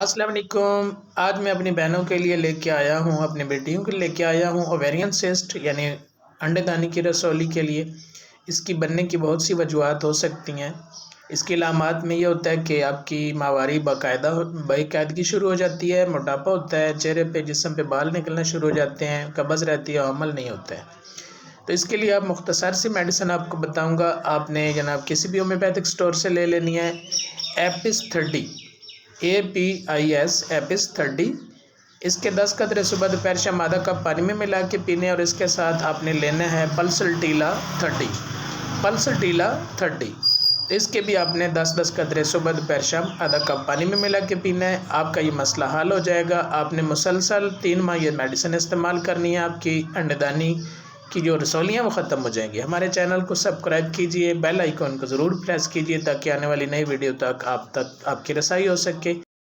अस्सलाम वालेकुम। आज मैं अपनी बहनों के लिए लेके आया हूँ, अपनी बेटियों के लिए लेके आया हूँ ओवेरियन सिस्ट यानी अंडेदानी की रसौली के लिए। इसकी बनने की बहुत सी वजूहत हो सकती हैं। इसकी अलामात में ये होता है कि आपकी माहवारी बाकायदगी शुरू हो जाती है, मोटापा होता है, चेहरे पे जिस्म पे बाल निकलना शुरू हो जाते हैं, कब्ज़ रहती है, अमल नहीं होता है। तो इसके लिए आप मुख्तसर सी मेडिसिन आपको बताऊँगा, आपने जनाब किसी भी होम्योपैथिक स्टोर से ले लेनी है। Apis 30 APIS Apis 30। इसके 10 कतरे सुबह दोपहर शाम आधा कप पानी में मिला के पीने, और इसके साथ आपने लेना है पल्सटीला 30। तो इसके भी आपने 10-10 कतरे सुबह दोपहर शाम आधा कप पानी में मिला के पीना है। आपका ये मसला हल हो जाएगा। आपने मुसलसल 3 माह ये मेडिसिन इस्तेमाल करनी है। आपकी अंडेदानी की जो रसौलियाँ वो ख़त्म हो जाएंगी। हमारे चैनल को सब्सक्राइब कीजिए, बेल आइकन को ज़रूर प्रेस कीजिए ताकि आने वाली नई वीडियो तक आपकी रसाई हो सके।